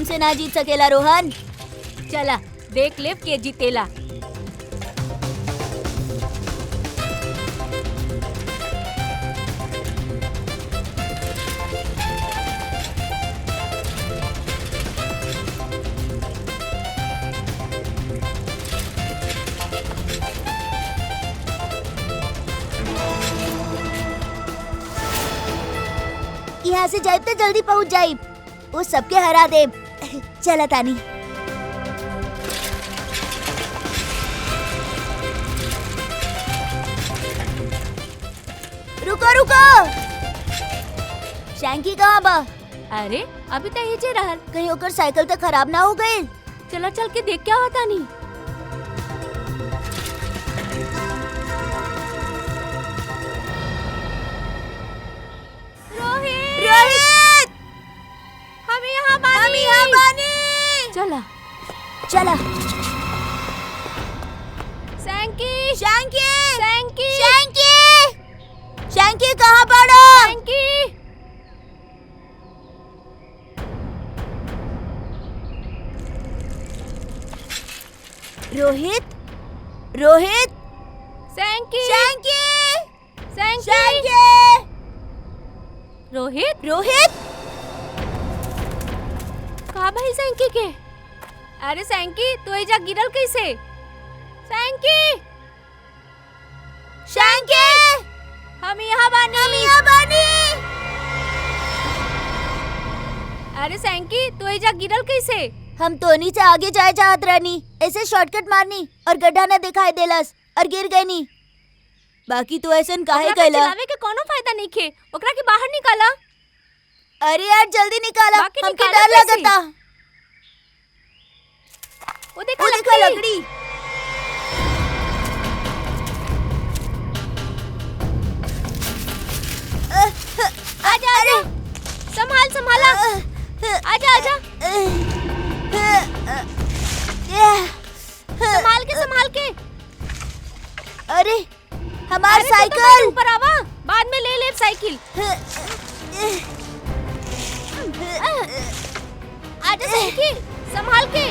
हमसे ना जीत सकेला रोहन। चला देख ले के जीतेला। यहाँ से जाइब तो जल्दी पहुँच जाइब, वो सबके हरा देब। चला तानी। रुको रुको, शैंकी कहाँ बा? अरे अभी तो ही जे रहल। कहीं ओकर साइकिल तो खराब ना हो गई? चला चल के देख क्या होता नहीं। रोहित, हम यहाँ बानी। चला चला। सैंकी शैंकी, सैंकी शैंकी, शैंकी कहाँ पड़ा? सैंकी रोहित, रोहित, सैंकी शैंकी, सैंकी शैंकी, रोहित रोहित। कहा भाई सैंकी के? अरे सैंकी तू एजा गिरल कैसे? सैंकी शैंकी, हम यहाँ बानी। अरे सैंकी तू एजा गिरल कैसे? हम तोनी से आगे जाए चाहत रहनी, ऐसे शॉर्टकट मारनी और गड्ढा न दिखाई देलस और गिर गई नी। बाकी तू ऐसन काहे ओकरा के कैला? चिल्लावे के कोनो फायदा नहीं खे, ओकरा के बाहर निकाला। अरे यार जल्दी निकाला, बाकी हमके निकाला डर कैसे? लगता। वो देखा वो देखा लकड़ी। लकड़ी। आजा आजा, संभाल संभाला। आजा आजा, संभाल के। अरे हमार अरे तू तो साइकिल। मेरे ऊपर आवा, बाद में ले ले साइकिल। आजा सैंकी, संभाल के।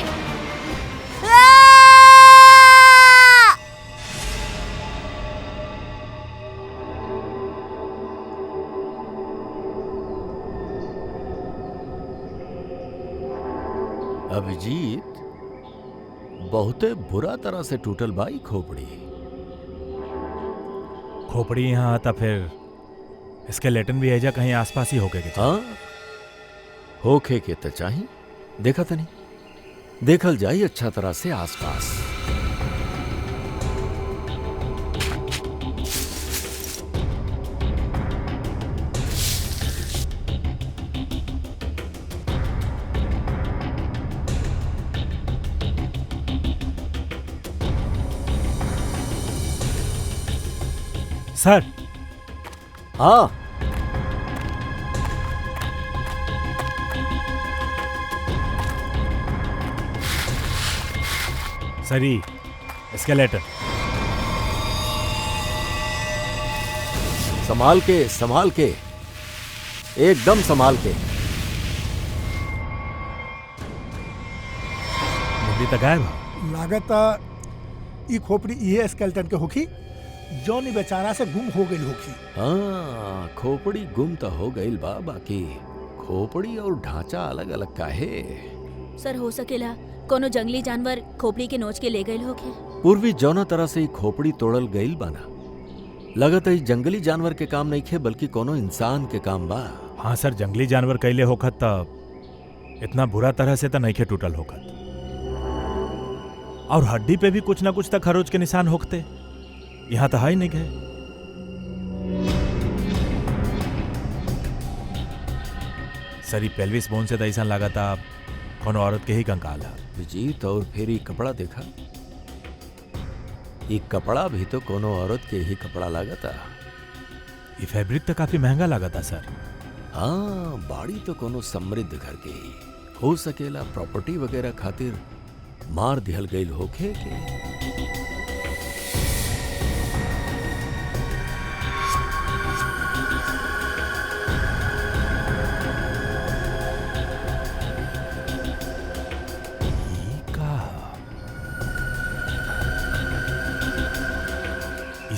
अभिजीत, बहुते बुरा तरह से टूटल बाई खोपड़ी। खोपड़ी यहाँ आता फिर इसके लेटन भी एजा कहीं आसपास ही होके के चाहिए। हाँ, होखे के तो चाहिए। देखा तनी, देखल जाई अच्छा तरह से आसपास। सर, हाँ, सरी स्केलेटन। संभाल के, एकदम संभाल के। मुंडी तक गायब हो। लागत ई खोपड़ी इहे स्केलेटन के होखी जौन ई बेचारा से गुम हो गई होखी। हाँ, खोपड़ी गुम तो हो गई बा, बाकी खोपड़ी और ढांचा अलग अलग काहे? सर हो सकेला कोनो जंगली जानवर खोपड़ी के नोच के ले गए होखे। पूर्वी जौना तरह से खोपड़ी तोड़ल गईल बाना, लगत है जंगली जानवर के काम नहीं खे बल्कि कोनो इंसान के काम बा। हाँ सर, जंगली जानवर कैले होखत तब इतना बुरा तरह से तो नहीं खे टूटल होखत। और हड्डी पे भी कुछ ना कुछ तक खरोच के निशान होखते, यहाँ तो हाई नहीं गए। सरी पेल्विस बोन से तो ऐसा लगा था कोनो औरत के ही कंकाल है। जीत, और फिर ये कपड़ा देखा, ये कपड़ा भी तो कोनो औरत के ही कपड़ा लागता। ये फैब्रिक तो काफी महंगा लगा था सर। हाँ, बाड़ी तो कोनो समृद्ध घर के ही हो सकेला, प्रॉपर्टी वगैरह खातिर मार दिहल गईल होखे के।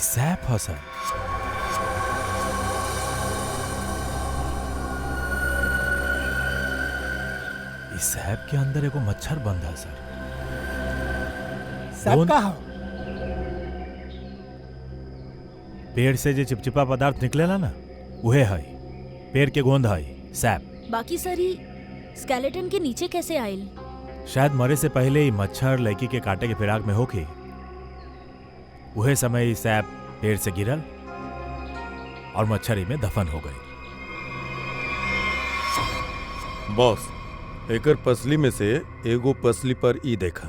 सैप है सर। इस सैप के अंदर एगो मच्छर बंद है सर। सब का हो पेड़ से जो चिपचिपा पदार्थ निकलेला ना उहे है, पेड़ के गोंद है सैप। बाकी सारी स्केलेटन के नीचे कैसे आयल? शायद मरे से पहले ही मच्छर लड़की के काटे के फिराक में होके उहे समय ही सैप पेड़ से गिरल और मच्छरी में दफन हो गई। बॉस, एकर पसली में से एगो पसली पर ई देखा,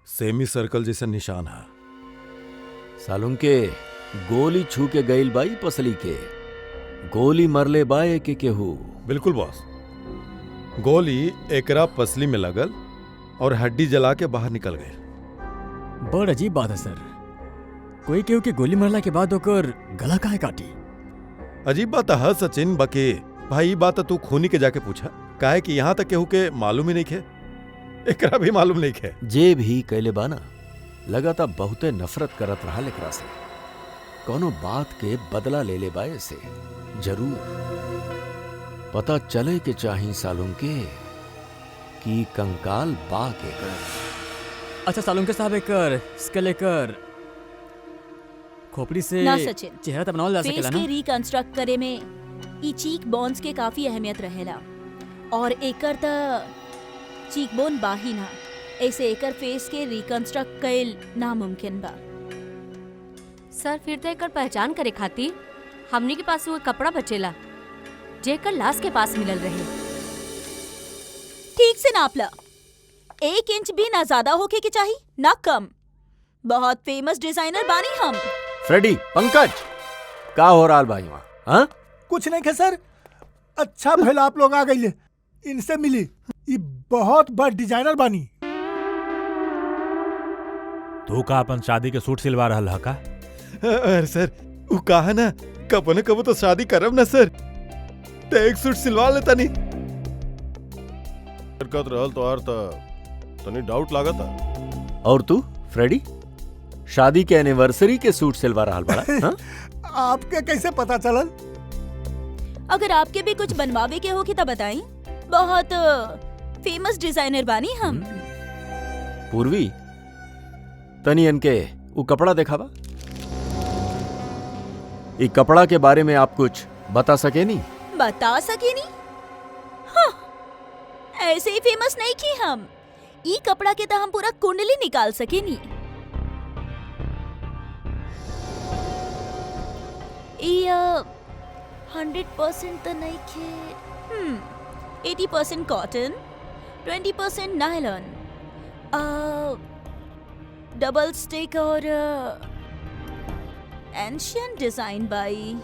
सेमी सर्कल जैसा निशान है। सालुम के गोली छू के गईल बाई पसली के, गोली मरले बाए के केहू। बिल्कुल बॉस, गोली एकरा पसली में लगल और हड्डी जला के बाहर निकल गई। बड़ अजीब बात है सर, कोई केहू के गोली मरला के बाद ओकर गला काहे काटी? अजीब बात है सचिन, बाकी भाई बात तू खूनी के जाके पूछा, काहे कि यहाँ तक केहू के मालूम ही नहीं खे, एकरा भी मालूम नहीं खे। जे भी कैले बाना लगाता बहुते नफरत करत रहा एकरा से, कोनो बात के बदला ले ले बाए से। जरूर पता चले के चाही सालुम के कि कंकाल बा के कर। अच्छा सालुंके साहब, एकर स्केल एकर खोपड़ी से ना सचिन, चेहरा तो बनावल जा फेस सकेला के ना? रिकंस्ट्रक्ट करे में ई चीक बोन्स के काफी अहमियत रहेला और एकर त चीक बोन बाही ना, ऐसे एकर फेस के रिकंस्ट्रक्ट कईल नामुमकिन बा। सर फिर तो एकर पहचान करे खातिर हमनी के पास वो कपड़ा बचेला जेकर लाश के पास मिलल रहे। ठीक से नाप ला, 1 इंच भी ना ज्यादा होके के चाहिए ना कम। बहुत फेमस डिजाइनर बानी हम। फ्रेडी, पंकज, का हो रहा भाई वहाँ? हाँ? कुछ नहीं खे सर, अच्छा भइल आप लोग आ गइले, इनसे मिली। ये बहुत बड़ डिजाइनर बानी। तू का अपन शादी के सूट सिलवा रहल है का? अरे सर, वो कहा ना कबो न कबो तो शादी करब ना सर, तो एक सूट सिलवा लेता नहीं। हरकत रहल तो आर तनी डाउट लागता। और तू फ्रेडी, शादी के एनिवर्सरी के सूट सिलवा रहा बड़ा? हाँ? आपके कैसे पता चलल? अगर आपके भी कुछ बनवावे के होगी तो बताई, बहुत फेमस डिजाइनर बानी हम। पूर्वी, तनी इनके वो कपड़ा देखावा। ये कपड़ा के बारे में आप कुछ बता सके नहीं? बता सके नहीं? हाँ, ऐसे ही फेमस नहीं की हम। ई कपड़ा के तो हम पूरा कुंडली निकाल सके नहीं। ये 100% तो नहीं खे। 80% कॉटन, 20% नायलॉन, डबल स्टिक और एंशियंट डिजाइन बाई।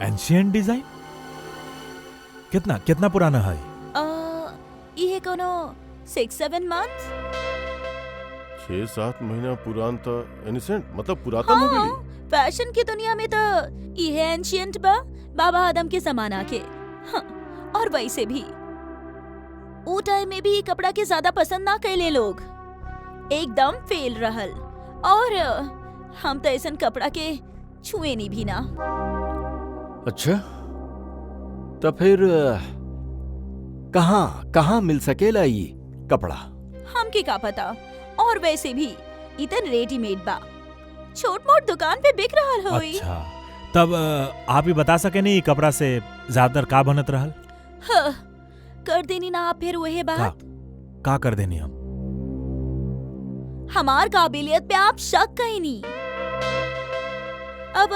Ancient design? कितना कितना पुराना है? ये कोनो 6-7 मंथ। 6-7 महीना पुरान तो एनिसेंट मतलब पुरातन हो गई। फैशन की दुनिया में तो ये एंशियंट बा, बाबा आदम के जमाना के। हाँ, और वैसे भी वो टाइम में भी ये कपड़ा के ज्यादा पसंद ना कैले लोग, एकदम फेल रहल। और हम तो ऐसा कपड़ा के छुए नहीं भी ना। अच्छा, तो फिर कहाँ कहाँ मिल सकेला ये कपड़ा? हमके का पता। और वैसे भी इतन रेडीमेड बा, छोट मोट दुकान पे बिक रहा होई। अच्छा, तब आप ही बता सके नहीं कपड़ा से ज्यादातर का बनत रहल? हाँ, कर देनी ना आप फिर वही बात। का कर देनी हम? हमार काबिलियत पे आप शक कहीं नहीं। अब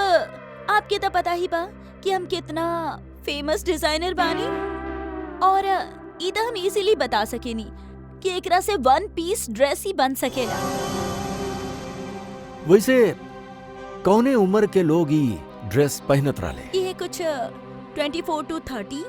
आपके तो पता ही बा कि हम कितना फेमस डिजाइनर बानी, और इधर हम इजीली बता सके नहीं कि एकरा से 1 पीस ड्रेस ही बन सकेला। वैसे कौने उम्र के लोग ही ड्रेस पहनत रहले? ये कुछ 24 to 30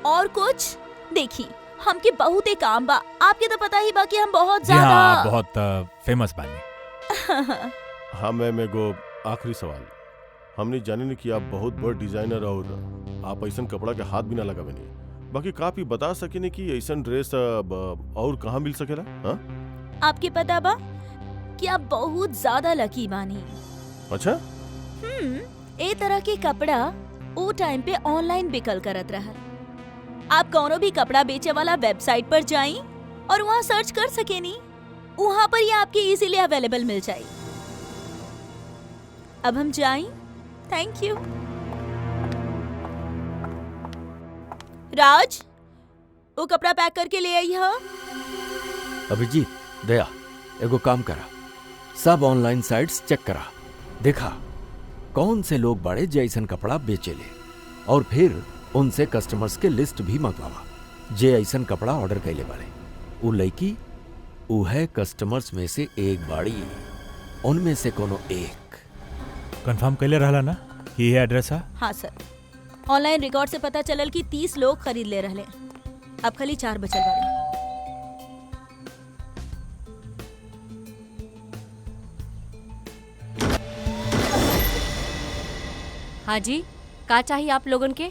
और कुछ देखी। हमके बहुत ही काम बा, आपके तो पता ही बा कि हम बहुत जी हाँ, ज्यादा बहुत फेमस बानी। हाँ मैम, एगो आखिरी सवाल। हमने जाने नहीं कि आप बहुत बड़ डिजाइनर और आप ऐसा कपड़ा के हाथ भी ना लगावे नहीं, बाकी का आप ही बता सके नहीं कि ऐसा ड्रेस और कहाँ मिल सकेला? हाँ? आपके पता बा कि कि आप बहुत ज्यादा लकी बानी। अच्छा ए तरह के कपड़ा वो टाइम पे ऑनलाइन बिकल करत रहल। आप कोनो भी कपड़ा बेचे वाला वेबसाइट पर जाई और वहाँ सर्च कर सकेनी, वहाँ पर ये आपके इजीली अवेलेबल मिल जाए। अब हम जाएं? Thank you. राज, वो कपड़ा पैक करके ले आई है। अभिजीत, दया, एगो काम करा, सब ऑनलाइन साइट्स चेक करा, देखा कौन से लोग बड़े जैसन कपड़ा बेचे ले, और फिर उनसे कस्टमर्स के लिस्ट भी मंगवावा जे ऐसन कपड़ा ऑर्डर कैले बाड़े। उ लड़की उहे कस्टमर्स में से एक बाड़ी, उनमें से कोनो एक। कंफर्म कैले रहला ना कि ये एड्रेस है? हाँ सर, ऑनलाइन रिकॉर्ड से पता चलल कि 30 लोग खरीद ले रहले। अब खाली 4 बचल बाड़े। हाँ जी, का चाहिए आप लोगन के?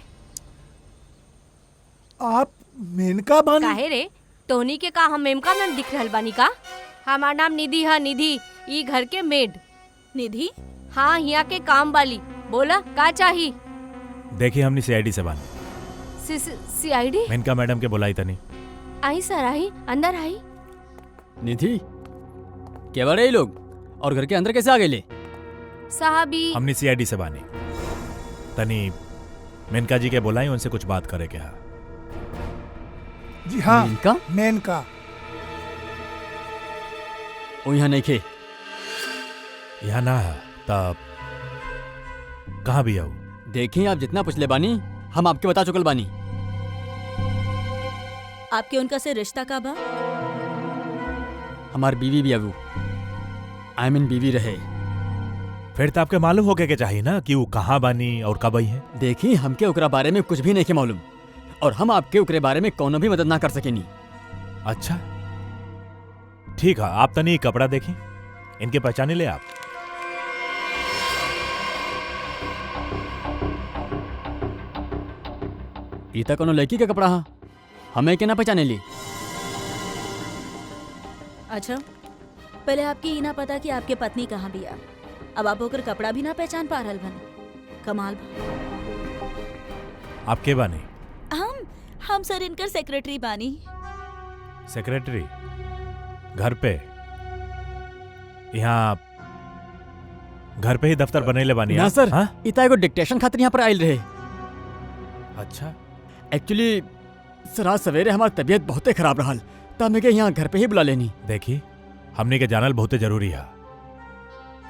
आप मेनका बानी? काहे रे, तोहनी के का हम मेमका में दिख रहल बानी का? हमार नाम निधि है, निधि, ई घर के मेड। निधि? हाँ, यहाँ के काम वाली। बोला का चाहिए? देखिए हमने सीआईडी से बानी। सीआईडी? मेनका मैडम के बुलाई तनी। आई सर, आई, अंदर आई। निधि, क्या बड़े ये लोग और घर के अंदर कैसे आ गए ले? साहबी, हमने सीआईडी से बानी, तनी मेनका जी के बुलाई, उनसे कुछ बात करे के। हाँ जी हाँ, मेनका? मेनका। ओ यहाँ नहीं खे। यहाँ ना है तब कहाँ भी आओ? देखिए आप जितना पूछ ले बानी हम आपके बता चुकल बानी। आपके उनका से रिश्ता का बा? हमार बीवी भी अबू, आई मीन बीवी रहे। फिर तो आपके मालूम होके के चाहिए ना कि वो कहाँ बानी और कब आई है। देखिए हमके ओकरा बारे में कुछ भी नहीं के मालूम, और हम आपके ओकरे बारे में कोनो भी मदद ना कर सकेनी। अच्छा ठीक है, आप तनी कपड़ा देखें, इनके पहचाने ले आप। ई तक कोनो लड़की का कपड़ा हा, हमें के ना पहचाने ली। अच्छा, पहले आपकी ही ना पता कि आपके पत्नी कहाँ बिया, अब आप होकर कपड़ा भी ना पहचान पा रहल बन। कमाल बा। आप के बानी? हम सर इनकर सेक्रेटरी बानी। सेक्रेटरी? घर पे? यहाँ घर पे ही दफ्तर बनेले बानी? ना आप? सर, हाँ? इता एगो डिक्टेशन खातिर यहाँ पर आयल रहे। अच्छा, एक्चुअली सर आज सवेरे हमारी तबीयत बहुते खराब रहल, तब मैं यहाँ घर पे ही बुला लेनी। देखी हमने के जानल बहुते जरूरी है,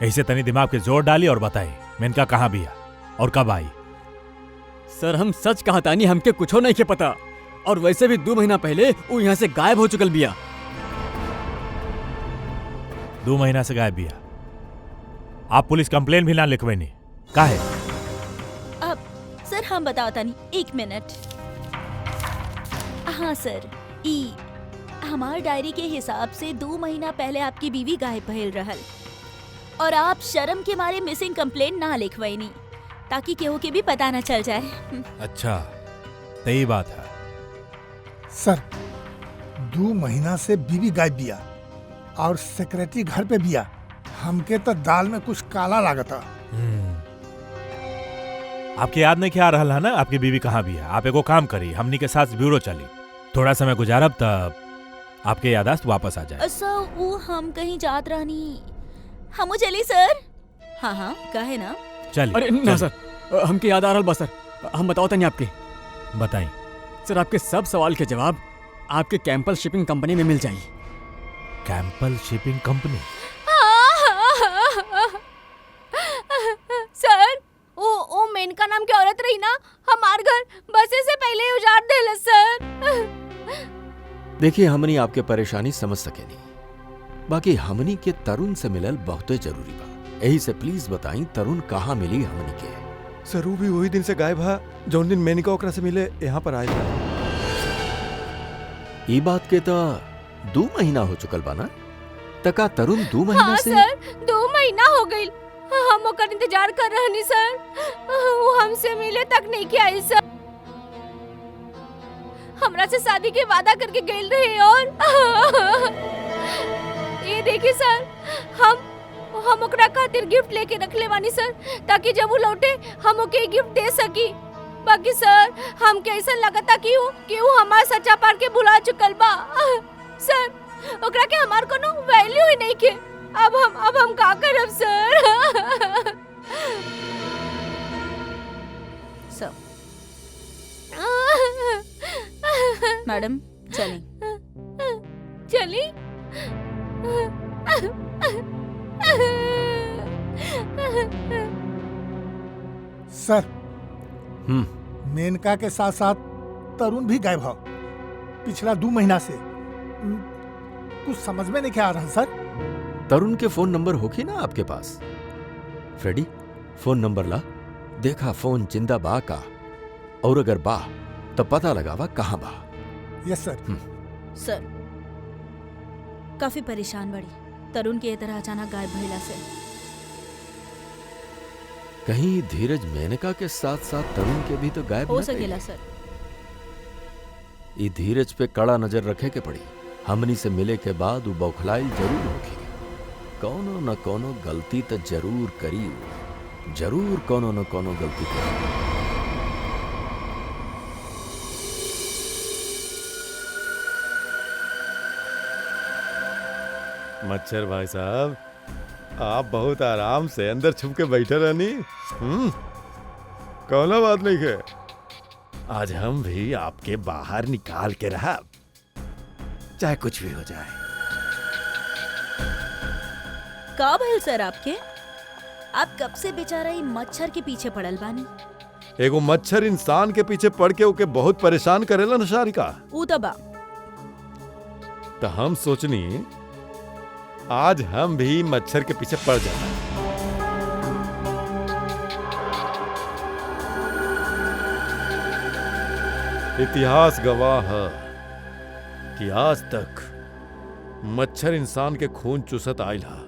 ऐसे तनी दिमाग पे जोर डाली और बताई मेनका कहाँ भी है और कब आई। सर हम सच कहा तानी, हमके कुछो नहीं के पता, और वैसे भी 2 महीना पहले वो यहाँ से गायब हो चुकल बिया। 2 महीना से गायब भी है? आप पुलिस कंप्लेन भी ना लिखवेनी काहे? अब सर हम बताओ तानी, 1 मिनट। हाँ सर, ई हमार डायरी के हिसाब से 2 महीना पहले आपकी बीवी गायब भइल रहल, और आप शर्म के मारे मिसिंग कंप्लेन ना लिखवाइनी ताकि केहू के भी पता ना चल जाए। अच्छा सही बात है। सर 2 महीना से बीवी गायब बिया और सेक्रेटरी घर पे बिया। हमके तो दाल में कुछ काला लागता। आपके याद नहीं क्या आ रहा है ना आपकी बीवी कहाँ भी है? आप एगो काम करी, हमनी के साथ ब्यूरो चली, थोड़ा समय गुजारब तब आपके यादाश्त वापस आ जाए। सर वो हम कहीं जात रहनी, हम चली सर। हाँ हाँ कहे ना। चलिए। अरे ना सर, हमके याद आ रहा बा सर, हम बताओ तनी आपके। बताई सर आपके सब सवाल के जवाब आपके कैंपल शिपिंग कंपनी में मिल जाई। कैंपल शिपिंग कंपनी? सर ओ मेनका नाम की औरत रही ना, हमार घर बसे से पहले ही उजाड़ देला सर। देखिए हमनी आपके परेशानी समझ सकेनी, बाकी हमनी के तरुण से मिलल बहुते जरूरी बा, यही से प्लीज बताई तरुण कहाँ मिली हमनी के। सर वो भी वही दिन से गायब है जौन दिन मेनिका ओकरा से मिले यहाँ पर आए था। ई बात के तो 2 महीना हो चुकल बा ना, तका तरुण 2 महीना हाँ से? सर 2 महीना हो गई, हम ओकर इंतजार कर रहनी सर, वो हमसे मिले तक नहीं के आई सर। हमरा से शादी के वादा करके गई रहे, और ये देखिए सर हम ओकरा खातिर गिफ्ट लेके रखले बानी सर, ताकि जब वो लौटे हम ओके गिफ्ट दे सकी। बाकी सर हमके ऐसा लगता कि वो हमार सच्चा पार के भुला चुकल बा। सर ओकरा के हमार कोनो वैल्यू ही नहीं के। अब हम का करब सर? सर मैडम चलें। चली। सर मेनका के साथ साथ तरुण भी गायब हो पिछला 2 महीना से। कुछ समझ में नहीं आ रहा सर। तरुण के फोन नंबर होगी ना आपके पास? फ्रेडी फोन नंबर ला, देखा फोन जिंदा बा का, और अगर बा तो पता लगावा कहाँ बा। यस सर। सर काफी परेशान बड़ी तरुण के तरह अचानक गायब भइला से। कहीं धीरज मेनका के साथ साथ तरुण के भी तो गायब हो न सकेला कइले। सर। ई धीरज पे कड़ा नजर रखे के पड़ी। हमनी से मिले के बाद वो बौखलाई जरूर होगी। कोनो न कोनो गलती तो जरूर करी, जरूर कोनो न कोनो गलती करी। मच्छर भाई साहब, आप बहुत आराम से अंदर छुप के बैठे रहनी। कौनो बात नहीं है, आज हम भी आपके बाहर निकाल के रहा, चाहे कुछ भी हो जाए। का भइल सर आपके? आप कब से बेचारा ई मच्छर के पीछे पड़ल बानी? एगो मच्छर इंसान के पीछे पड़ के ओके बहुत परेशान करेला न शारिका। ऊ तो बा। तो हम सोचनी आज हम भी मच्छर के पीछे पड़ जाना। इतिहास गवाह है कि आज तक मच्छर इंसान के खून चूसत आइल हा,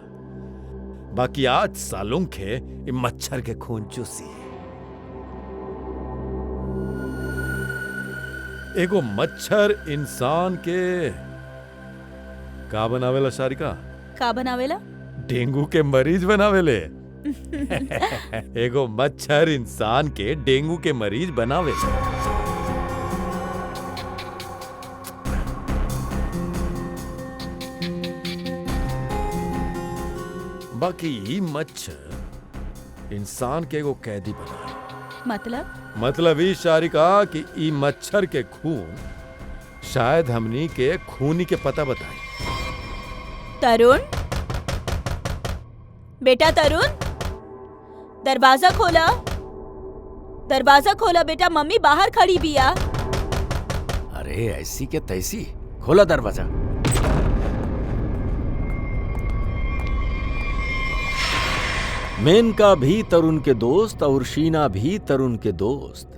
बाकी आज सालों के मच्छर के खून चूसी। एगो मच्छर इंसान के का बनावेला शारिका? का बनावेला? डेंगू के मरीज बनावेले। एगो मच्छर इंसान के डेंगू के मरीज बनावेले। बाकी ई मच्छर इंसान के एगो कैदी बनाए। मतलब ई शारिका कि ई मच्छर के खून शायद हमनी के खूनी के पता बताई। तरुण, बेटा तरुण, दरवाजा खोला, दरवाजा खोला बेटा, मम्मी बाहर खड़ी बिया। अरे ऐसी के तैसी, खोला दरवाजा। मेनका भी तरुण के दोस्त और शीना भी तरुण के दोस्त।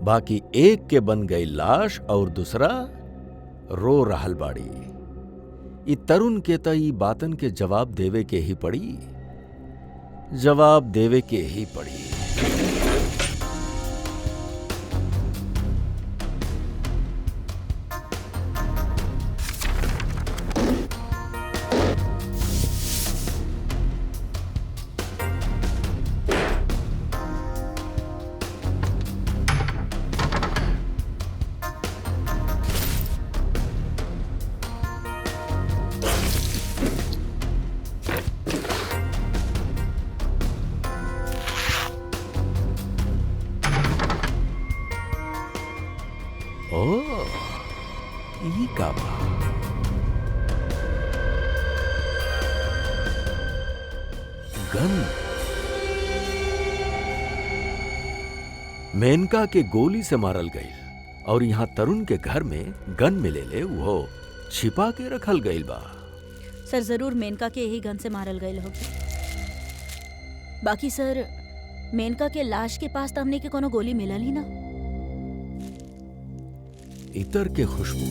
बाकी एक के बन गई लाश और दूसरा रो रहल बाड़ी। ई तरुण के त ई बातन के जवाब देवे के ही पड़ी, जवाब देवे के ही पड़ी। ई का बा? गन। मेनका के गोली से मारल गई और यहाँ तरुण के घर में गन मिलेले, वो छिपा के रखल गईल बा। सर जरूर मेनका के यही गन से मारल गईल होगी। बाकी सर मेनका के लाश के पास तो हमने के कोनो गोली मिलल ही ना। इतर के खुशबू,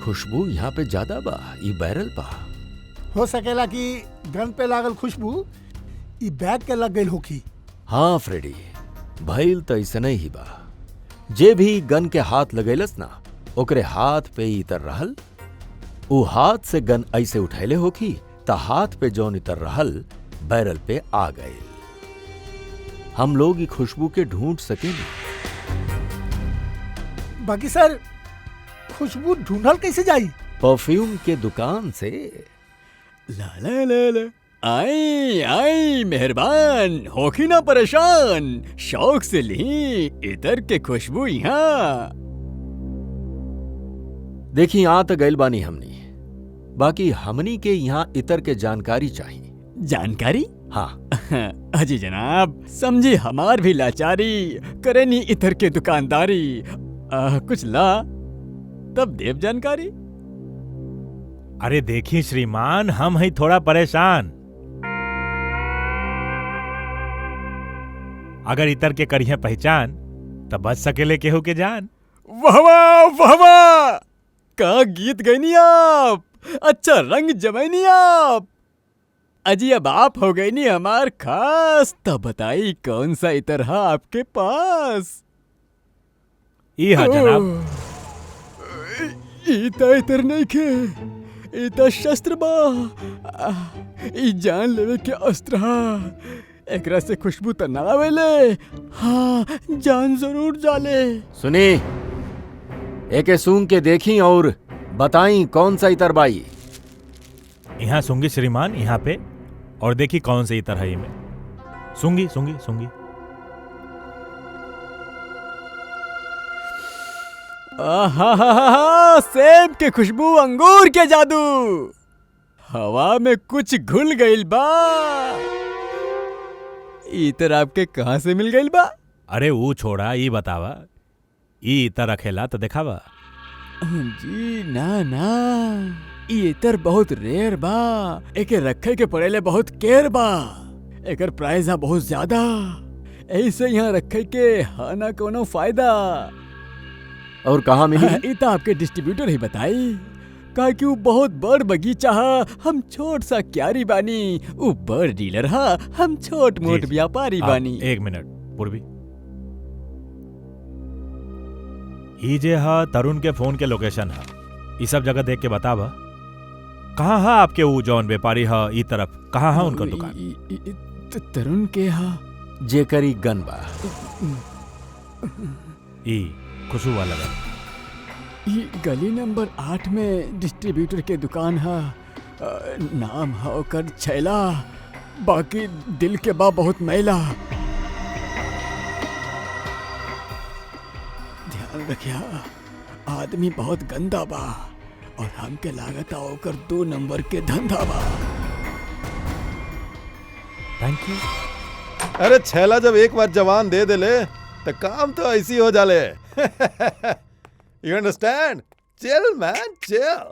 खुशबू यहाँ पे ज्यादा बा, ई बैरल बा। हो सकेला कि गन पे लागल खुशबू ई बैग के लग गई होखी। हाँ फ्रेडी, भइल तो ऐसने ही बा। जे भी गन के हाथ लगेलस ना, ओकरे हाथ पे इतर रहल, ऊ हाथ से गन ऐसे उठैले होखी त हाथ पे जौन इतर रहल बैरल पे आ गए। हम लोग ई खुशबू के ढूंढ सकेंगे। बाकी सर खुशबू ढूंढल कैसे जाई? परफ्यूम के दुकान से। ला ला ला ला, आई आई मेहरबान, होखी ना परेशान, शौक से ली इतर के खुशबू यहाँ। देखी आ तो गैल बानी हमनी, बाकी हमनी के यहाँ इतर के जानकारी चाहिए। जानकारी? हाँ। अजी जनाब, समझी हमार भी लाचारी, करेनी इतर के दुकानदारी। कुछ ला तब देव जानकारी। अरे देखिए श्रीमान, हम हैं थोड़ा परेशान। अगर इतर के करिए पहचान तब बच सकेले केहू के जान। वाह वाह वाह वाह, का गीत गईनी आप, अच्छा रंग जमैनी आप। अजी अब आप हो गई नी हमार खास, तब बताई कौन सा इतर है आपके पास? ई हा जनाब। इता इतर नहीं के, इता शस्त्र बा, ई जान लेवे के अस्त्र हा। एकरा से खुशबू त ना आवेले, हाँ जान जरूर जाले। सुनी, एके सूंघ के देखी और बताई कौन सा इतर बाई। यहाँ सूंगी श्रीमान, यहाँ पे, और देखी कौन सी इतर है ये में। सूंगी सूंगी सूंगी। आहा, सेब के खुशबू, अंगूर के जादू, हवा में कुछ घुल गइल बा। इतर आपके कहाँ से मिल गइल बा? अरे वो छोड़ा, ई बतावा, ई इतर रखेला तो देखावा। जी ना ना, ई इतर बहुत रेयर बा, एके रखे के पड़ेले बहुत केयर बा, एकर प्राइस है बहुत ज्यादा, ऐसे यहाँ रखे के हा ना कोनो फायदा। और कहाँ मिली? इता आपके डिस्ट्रीब्यूटर ही बताई, का कि वो बहुत बड़ बगीचा हा, हम छोट सा क्यारी बानी, वो बड़ डीलर हा, हम छोट मोट व्यापारी बानी। एक मिनट पूर्वी, ई जे हा तरुण के फोन के लोकेशन हा, ई सब जगह देख के बतावा कहाँ हा आपके वो जौन व्यापारी हा, ई तरफ कहाँ हा उनका दुकान? तरुण के हा जेकरी गन बा। ई खुशबू वाला गन। ये गली नंबर 8 में डिस्ट्रीब्यूटर के दुकान है, नाम है ओकर छैला, बाकी दिल के बा बहुत मैला। ध्यान रखिया, आदमी बहुत गंदा बा, और हमके लागत ओकर 2 नंबर के धंधा बा। Thank you. अरे छैला जब एक बार जवान दे देले तो काम तो ऐसी हो जाले। You understand? Chill, man, chill.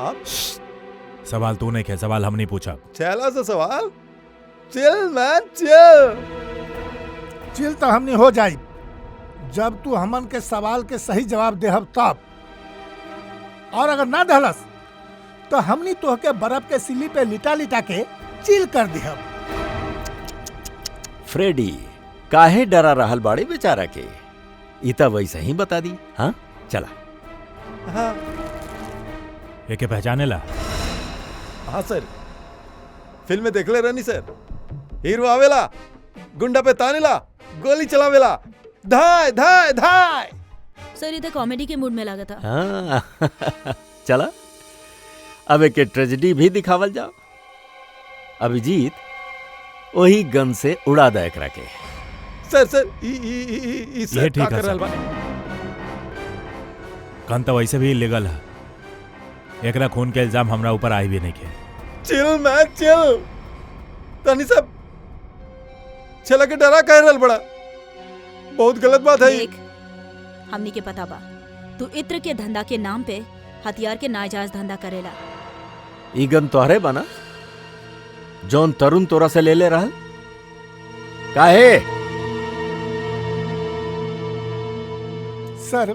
आप सवाल तू नहीं किया, सवाल हम नहीं पूछा। छैला से सवाल? Chill, man, chill. चिल तो हमने हो जाई जब तू हमन के सवाल के सही जवाब देहब तब, और अगर ना दहलस तो हमनी तोहके बर्फ के सिल्ली पे लिटा लिटा के चिल कर दिहब। फ्रेडी, काहे डरा रहल बाड़े बेचारा के? इता वैसे ही बता दी। हाँ चला। हाँ एके पहचाने ला? हाँ सर, फिल्म में देखले रहनी सर, हीरो आवेला, गुंडा पे तानेला, गोली चलावेला, धाय धाय धाय। सर इधर कॉमेडी के मूड में लगा था। हाँ चला, अब एक ट्रेजेडी भी दिखावल जाओ। अभिजीत वही गन से उड़ा दे एकरा के। सर सर ई सर ये ठीक का है कर रहल सर। बा? गन तो वैसे भी इलीगल है, एकरा खून के इल्जाम हमरा ऊपर आई भी नहीं के। Chill man chill. तानी साहब छला के डरा कह रहल बड़ा, बहुत गलत बात है। देख, हमनी के पता बा तू इत्र के धंधा के नाम पे हथियार के नाजायज धंधा करेला। ई गन तोहरे बना जौन तरुण तोरा से ले ले रहल? काहे? सर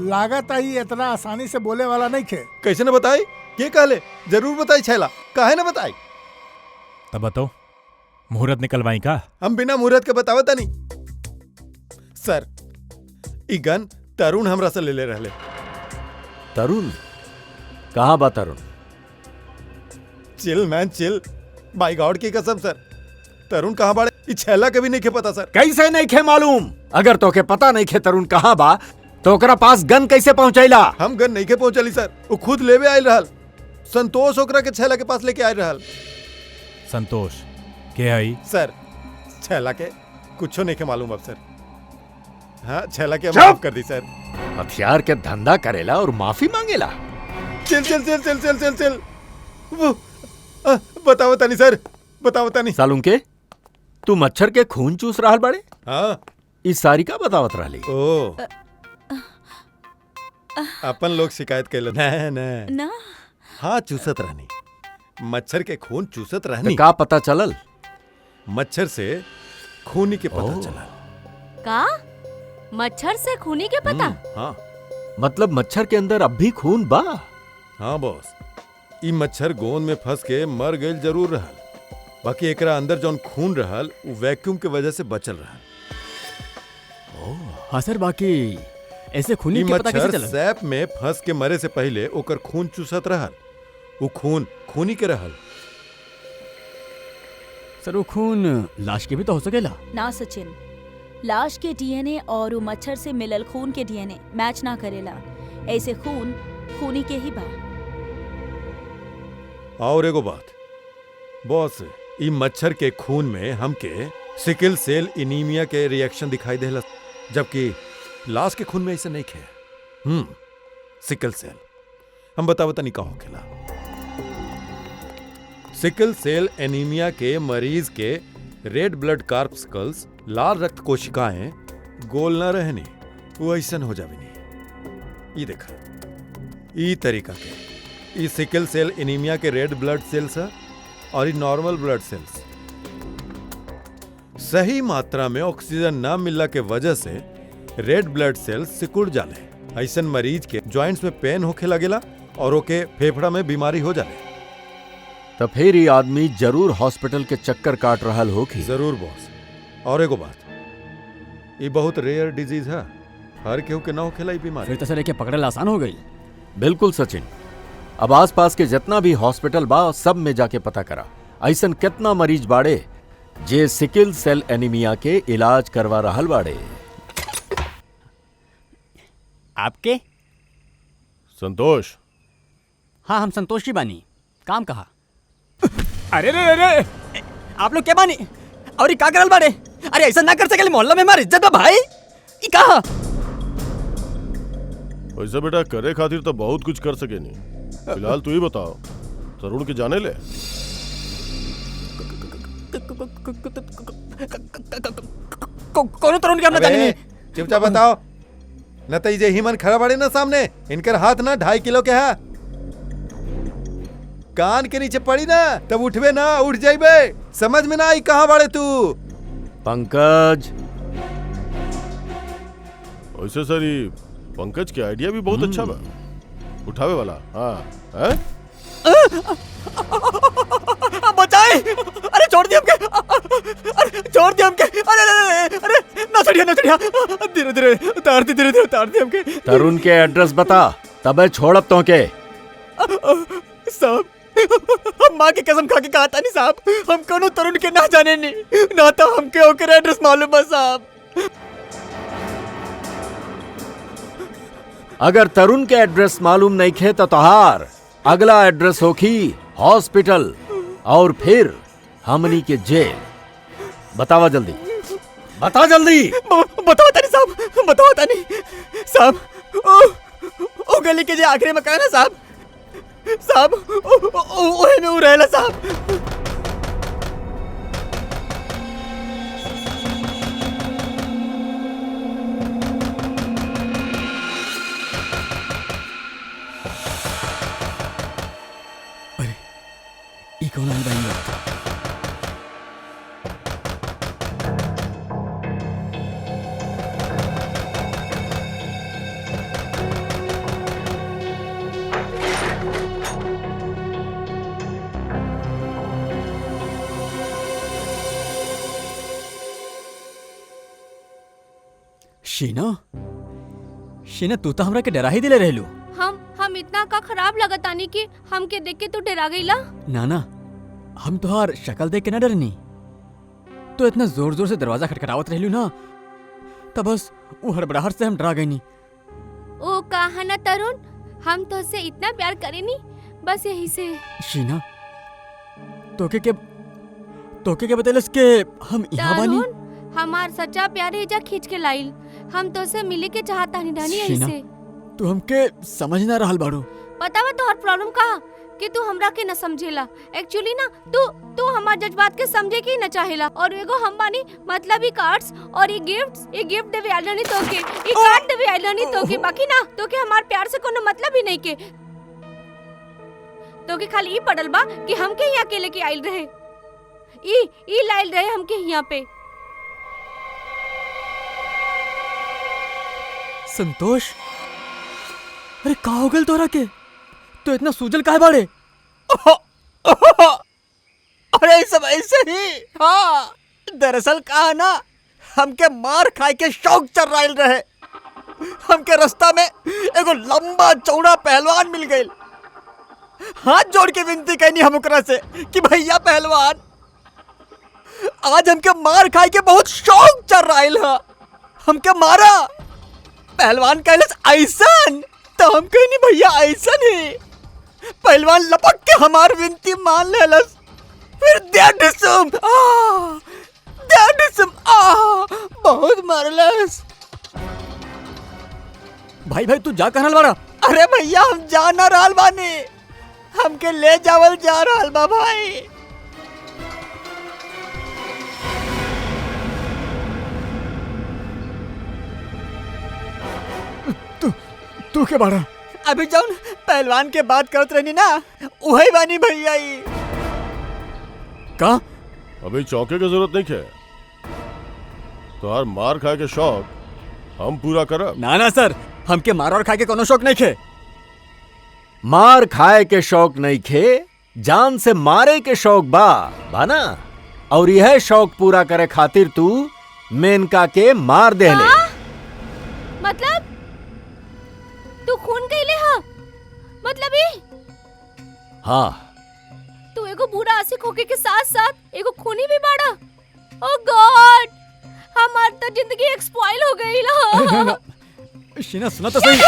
लागत आई इतना आसानी से बोले वाला नहीं खे। कैसे न बताई? के कहले? जरूर बताई छैला, काहे न बताई? तब बताओ मुहूर्त निकलवाई का? हम बिना मुहूर्त के बतावता नहीं सर। ई गन तरुण हमरा से ले रहले। तरुण? कहाँ बा तरुण? चिल मैन चिल, बाई गॉड की कसम सर, तरुण कहाँ बाड़े ई छैला के भी नहीं खे पता सर। कैसे नहीं खे मालूम? अगर तोके पता नहीं खे तरुण कहाँ बा तो ओकरा पास गन कैसे पहुंचैला? हम गन नहीं के पहुंचली सर, वो खुद लेवे आयल रहल। संतोष ओकरा के छैला के पास लेके आयल रहल। संतोष के आई? सर छैला के कुछो नहीं के मालूम अब सर। हाँ छैला के चुप! माफ कर दी सर। हथियार के धंधा करेला और माफी मांगेला? चल चल चल चल चल चल चल वो बताओ तानी सर, बताओ तानी। सालूम के तू मच्छर के खून चूस रहल बड़े? हाँ इस सारी का बतावत रहली? ओ अपन लोग शिकायत कैलन ना ना हाँ चूसत रहनी, मच्छर के खून चूसत तो रहनी। का पता चलल? मच्छर से खूनी के पता ओ। चला। का मच्छर से खूनी के पता? हाँ मतलब मच्छर के अंदर अब भी खून बा? हाँ बॉस, ई मच्छर गोंद में फंस के मर गईल जरूर रहल, बाकी एकरा अंदर जौन खून रहल वो वैक्यूम के वजह से बचल रहल। हाँ सर, बाकी ऐसे खूनी ई के पता कैसे मच्छर चला? सैप में फंस के मरे से पहले ओकर खून चूसत रहल, वो खून खूनी के रहल। सर वो खून लाश के भी तो हो सकेला। ना सचिन, लाश के डीएनए और उ मच्छर से मिलल खून के डीएनए मैच ना करेला। ऐसे खून खूनी के ही बा। और एगो बात बॉस, ई मच्छर के खून में हमके सिकल सेल एनीमिया के रिएक्शन दिखाई देला, जबकि लाश के खून में ऐसे नहीं खे। सिकल सेल हम बताओ तनी का होखेला। सिकल सेल एनीमिया के मरीज के रेड ब्लड कार्पस्कल्स, लाल रक्त कोशिकाएं गोल ना रहनी, वो ऐसन हो जावे नहीं। ई देखा ई तरीका के, ई सिकल सेल एनीमिया के रेड ब्लड सेल्स है और ई नॉर्मल ब्लड सेल्स। सही मात्रा में ऑक्सीजन ना मिलला के वजह से रेड ब्लड सेल्स सिकुड़ जाले। ऐसन मरीज के जॉइंट्स में पेन होखे लगेला और ओके फेफड़ा में बीमारी हो जाले। तो फिर ये आदमी जरूर हॉस्पिटल के चक्कर काट रहल होखी। जरूर बॉस। और एगो बात, ये बहुत रेयर डिजीज है, हर केहू के ना होखेला ई बीमारी। फिर तो सर एके पकड़ल आसान हो गई। बिल्कुल सचिन, अब आसपास के जितना भी हॉस्पिटल बा सब में जाके पता करा ऐसन कितना मरीज बाड़े जे सिकल सेल एनीमिया के इलाज करवा रहल बाड़े। आपके? संतोष, हाँ हम संतोष जी बानी। काम कहा? अरे रे रे रे, आप लोग क्या बानी और ये का करल बाड़े? अरे ऐसा ना कर सकेले, मोहल्ला में हमारी इज्जत बा भाई। ये कहा? वैसे बेटा करे खातिर तो बहुत कुछ कर सके नहीं। फिलहाल तू ही बताओ, तरुण के जाने ले? कौन तरुण के हम जाने नहीं? चुपचाप बताओ, न तो जे हिमन खड़ा बाड़े ना सामने, इनकर हाथ ना 2.5 किलो के है। कान के नीचे पड़ी ना तब उठबे ना, उठ जाइबे। समझ में ना आई कहाँ बाड़े तू? पंकज, वैसे सर ये पंकज के आइडिया भी बहुत अच्छा बा, उठावे वाला। हाँ हैं? बचाए! अरे छोड़ दिया हमके! अरे छोड़ दिया हमके! अरे अरे अरे ना चढ़िया ना चढ़िया, धीरे धीरे उतार दी, धीरे धीरे उतार दी हमके। तरुण के एड्रेस बता तबे छोड़ब तो के। साहब हम माँ की कसम खा के कहा था नहीं साहब, हम कोनो तरुण के ना जाने नहीं, ना तो हमके ओकर एड्रेस मालूम है साहब। अगर तरुण के एड्रेस मालूम नहीं खे तो तोहार अगला एड्रेस होखी हॉस्पिटल और फिर हमनी के जेल। बतावा जल्दी, बता जल्दी। बताओ तानी साहब, बताओ तानी साहब। ओ गली के जे आखिरी मकान है साहब, साहब ओहे में उ रहेला साहब। अरे ई कौन है भाई? शीना शीना तू तो हमरा के डरा ही दिले रहलू। हम इतना का खराब लगतानी कि हमके देख के तू डरा गईला। ना हम तुहार शक्ल देख के ना डरनी, तो इतना जोर जोर से दरवाजा खटखटावत रहलू ना, तब बस वो हड़बड़ाहट से हम डरा गई नी। ओ कहा ना तरुण, हम तो से इतना प्यार करेनी, बस यही से। शीना तोके के बतेलस के हम यहाँ बानी। तरुण हमार सच्चा प्यार है जा खींच के लाइल, हम तो से मिले के चाहता नहीं रानी शीना, ऐसे। तू हमके समझ ना रहल बाड़ू। पता बा तोहर प्रॉब्लम का कि तू हमरा के न समझेला। एक्चुअली ना तू हमार जज्बात के समझे के ही न चाहेला। और एगो हम बानी मतलब ई कार्ड्स और ये गिफ्ट देवे आइल नहीं तोके, ई कार्ड देवे आइल नहीं तोके, बाकी ना तोके हमार प्यार से कोनो मतलब ही नहीं के। तोके खाली ई पड़ल बा कि हमके यहाँ अकेले के आइल रहे, ई लाइल रहे हमके यहाँ पे। संतोष, अरे का हो गल तोरा के? तो इतना सूजल काहे बाड़े? अरे सब ऐसे ही। हाँ, दरअसल कहा ना, हमके मार खाए के शौक चल रहे। हमके रास्ता में एगो लंबा चौड़ा पहलवान मिल गई। हाथ जोड़ के विनती कहनी हम ओकरा से कि भैया पहलवान, आज हमके मार खाए के बहुत शौक चल रहा है, हमके मारा। पहलवान कहलस ऐसन, तो हम कहनी भैया ऐसन ही। पहलवान लपक के हमार विनती मान लेलस, फिर बहुत मारलस। भाई तू जा कहल बाड़ा? अरे भैया हम जा ना रहल बानी, हमके ले जावल जा रहल बा भाई। तू के बाड़ा? अभी जौन पहलवान के बात करत रहनी ना, वही बानी भैया। का? अभी चौके की जरूरत नहीं है, तो हर मार खाए के शौक हम पूरा करब। ना सर, हमके मार और खाए के कोनो शौक नहीं खे। मार खाए के शौक नहीं खे, जान से मारे के शौक बा ना। और यह शौक पूरा करे खातिर तू मेनका के मार देले। मतलब तू खून कैले हा? मतलब ही? हाँ, तू एगो बुरा आशिक होके के साथ साथ एगो खूनी भी बाड़ा। ओह गॉड, हमार तो जिंदगी एक्सपॉइल हो गई ला। ना। शीना सुना तो सही।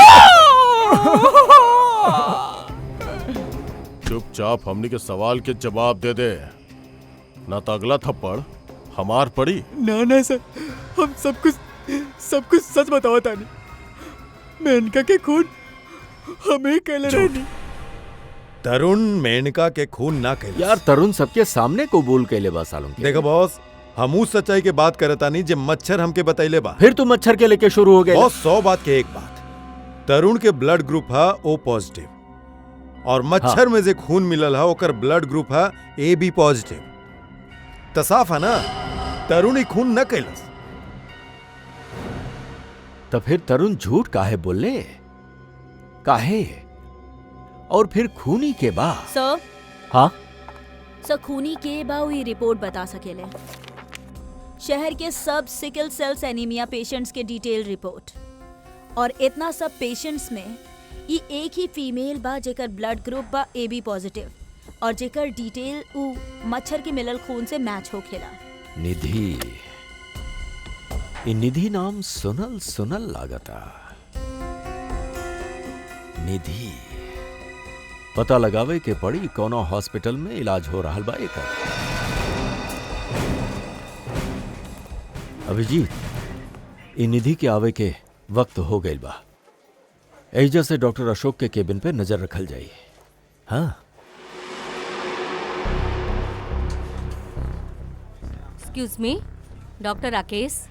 चुपचाप हमनी के सवाल के जवाब दे दे, ना तो अगला थप्पड़ हमार पड़ी। ना सर, हम सब कुछ सच बताओ तानी। मेनका के खून हमें कहले रहनी। तरुण मेनका के खून ना कहले। यार तरुण सबके सामने कबूल कैले बा सालों के। देखो बॉस, हमू सच्चाई के बात करता नहीं, जे मच्छर हमके बतैले बा। फिर तू मच्छर के लेके शुरू हो गए। बॉस 100 बात के एक बात, तरुण के ब्लड ग्रुप है O पॉजिटिव, और मच्छर में जे खून मिलल है ओकर ब्लड ग्रुप है AB पॉजिटिव। तो साफ है ना, तरुण ही खून न कैलस। तो फिर तरुण झूठ काहे बोले? काहे? और फिर खूनी के बा? सर, हाँ सर खूनी के बा हुई रिपोर्ट बता सकेले। शहर के सब सिकल सेल्स एनीमिया पेशेंट्स के डिटेल रिपोर्ट, और इतना सब पेशेंट्स में ई एक ही फीमेल बा जेकर ब्लड ग्रुप बा AB पॉजिटिव, और जेकर डिटेल उ मच्छर के मिलल खून से मैच होखेला। निधि, निधि नाम सुनल लागता। निधि पता लगावे के पड़ी कोनो हॉस्पिटल में इलाज हो रहा बा एकर। अभिजीत, इ निधि के आवे के वक्त हो गइल बा। एजा से डॉक्टर अशोक के केबिन पे नजर रखल जाई। हाँ, excuse me, doctor Rakesh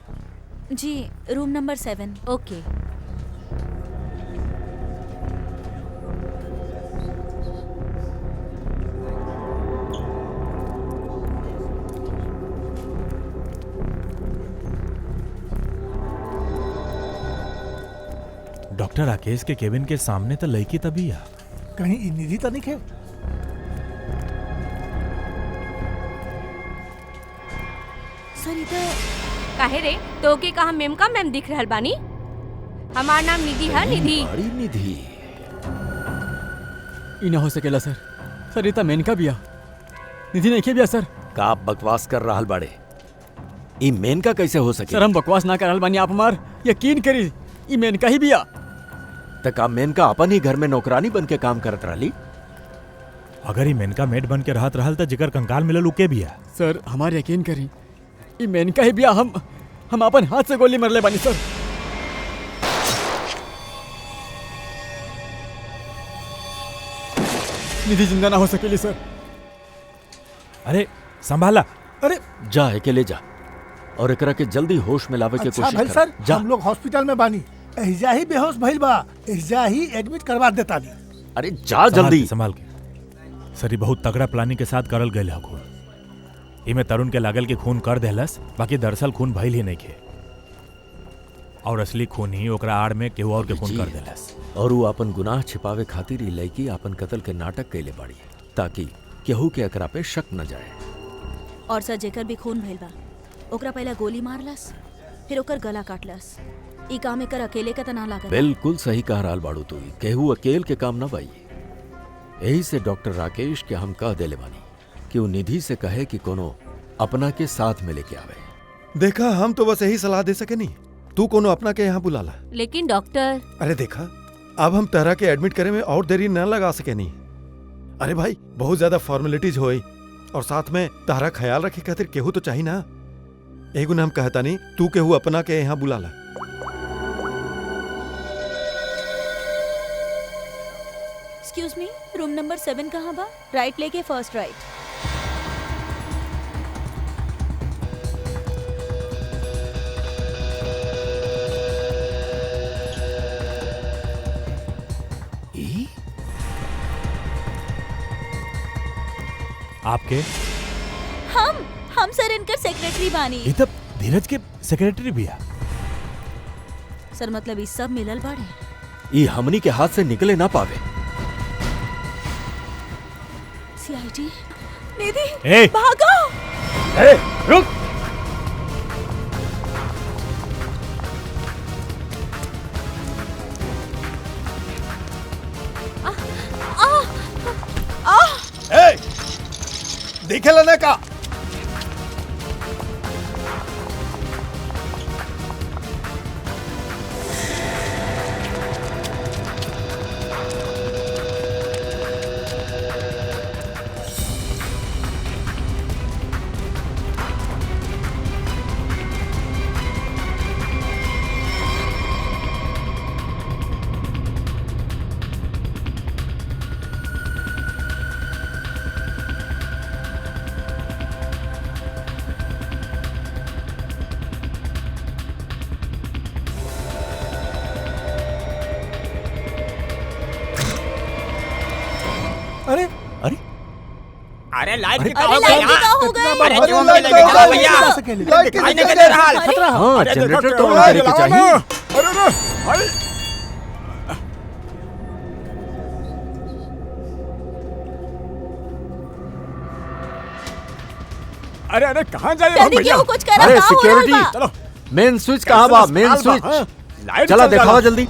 ji, room number 7। ओके। डॉक्टर राकेश के केबिन के सामने तो लड़की तभी आ। कहीं ई निधि तो नहीं है? सर इधर काहे रे, तो के कहा मेम का मैम दिख रहल बानी? हमार नाम निधि है, निधि। बड़ी निधि। ई ना हो सकेला सर। सर ये तो मेनका बिया, निधि नहीं के बिया सर। का आप बकवास कर रहल बाड़े? ई मेनका कैसे हो सके? सर हम बकवास ना कर रहल बानी, आप हमार यकीन करी, ई मेनका ही बिया। त का मेनका अपन ही घर में नौकरानी बन के काम करत रहली? अगर ही मेनका मेड बन के रहत रहल त जिकर कंकाल मिलल उके बिया। सर हमार यकीन करी, ई मेनका ही बिया। हम अपन हाथ से गोली मरले बानी सर। निधि जिंदा ना हो सकेली सर। अरे संभाला। अरे जा एके ले जा और एकरा के जल्दी होश में लावे के अच्छा कोशिश भाई कर। सर, जा। हम लोग हॉस्पिटल में बानी, एहिजा ही बेहोश भइल बा, एहिजा ही एडमिट करवा देता नी। अरे जा जल्दी। संभाल के। सर ये बहुत तगड़ा प्लानिंग के साथ करल गयल है खून। इमे तरुण के लागल के खून कर देहलस, बाकी दरअसल खून भइल ही नहीं खे और असली खून ही ओकरा आड़ में केहू और के खून कर देहलस। और वो अपन गुनाह छिपावे खातिर ई लड़की अपन कत्ल के नाटक कैले बाड़ी ताकि केहू के एकरा पे शक न जाए। और सर जेकर भी खून भइल बा ओकरा पहला गोली मारलस, फिर ओकर गला काटलस। ई काम एकर अकेले का त ना लागल। बिल्कुल सही कह रहल बाड़ू तू। केहू अकेल के काम न बाई। यही से डॉक्टर राकेश के हम कह देले बानी कि वो निधि से कहे कि कोनो अपना के साथ में लेके आवे। देखा, हम तो बस यही सलाह दे सके नहीं, तू कोनो अपना के यहाँ बुला ला। लेकिन डॉक्टर। अरे देखा, अब हम तरह के एडमिट करे में और देरी न लगा सके नहीं। अरे भाई बहुत ज्यादा फॉर्मेलिटीज होई और साथ में तारा ख्याल रखे खातिर केहू तो चाहिए ना। एगो हम कहता नहीं, तू केहू अपना के यहाँ बुला ला। एक्सक्यूज मी, रूम नंबर 7 कहाँ बा? राइट लेके फर्स्ट राइट। आपके हम सर इनकर सेक्रेटरी बानी। ये तब धीरज के सेक्रेटरी बिया। सर मतलब ई सब मिलल बाड़े। ई हमनी के हाथ से निकले ना पावे। सीआईडी निधि ए! भागो। ए, रुक। देखे लेने का। अरे अरे अरे लाइट अरे, की अरे लाइट भी का हो गए। अरे अरे क्यों लाइट मिलेगा का हो भैया? गया। दिखाई नहीं दे रहा। खतरा। हाँ, अरे जनरेटर देखो, तो ऑन अरे करे के चाहिए। अरे अरे कहाँ जा रहे हो जल्दी भैया? क्यों कुछ करा? अरे का हो रहल सिक्योरिटी, बा? चलो मेन स्विच कहाँ बा? मेन स्विच लाइट चला चल दिखावा जाला। जल्दी।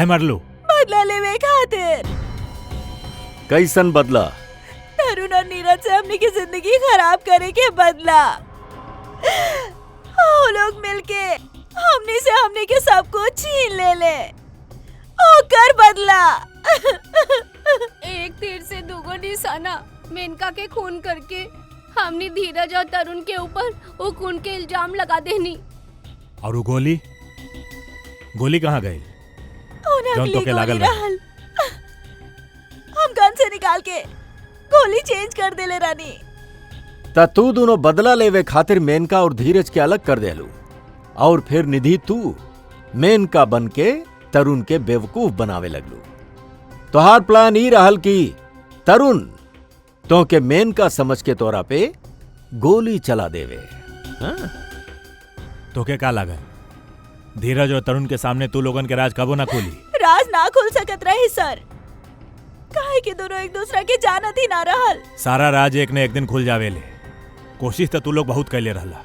काहे मारलू? बदला लेवे खातिर। कैसन बदला? तरुण और नीरज से हमने की जिंदगी खराब करे के बदला। वो लोग मिलके हमने के सब कुछ छीन ले ओकर बदला। एक तीर से दुगो निशाना, मेनका के खून करके हमने धीरज और तरुण के ऊपर वो खून के इल्जाम लगा देनी। और वो गोली कहाँ गई? जौन तो के लागल रहे। हम गन से निकाल के गोली चेंज कर देले रानी। ता तू दोनों बदला लेवे खातिर मेनका और धीरज के अलग कर देलू, और फिर निधि तू मेनका बन के तरुण के बेवकूफ बनावे लगलू। तोहार प्लान ई रहल कि तरुण तो के मेनका समझ के तोरा पे गोली चला देवे। हाँ? तो के का लागल? धीरज और तरुण के सामने तू लोगन के राज कबो ना खोली। राज ना खोल सकत रही सर, काहे कि दोनों एक दूसरा के जानत ही ना रहल। सारा राज एक न एक दिन खुल जावे ले। कोशिश तो तू लोग बहुत कैले रहला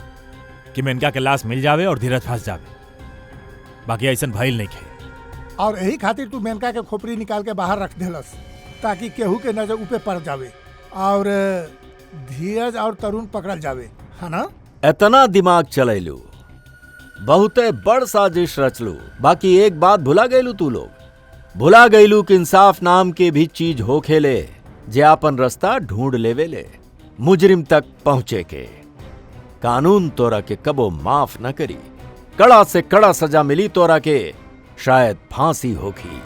कि मेनका के लाश मिल जावे और धीरज फंस जावे, बाकी ऐसन भइल नहीं खे। और यही खातिर तू मेनका के खोपड़ी निकाल के बाहर रख देलस ताकि केहू के नजर ऊपर पड़ जावे और धीरज और तरुण पकड़ल जावे, है ना? इतना दिमाग चलैलू, बहुते बड़ साजिश रचलू, बाकी एक बात भुला गईलू। तू लोग भुला गईलू कि इंसाफ नाम के भी चीज हो खेले जे आपन रास्ता ढूंढ लेवे ले मुजरिम तक पहुंचे के। कानून तोरा के कबो माफ न करी, कड़ा से कड़ा सजा मिली तोरा के, शायद फांसी होगी।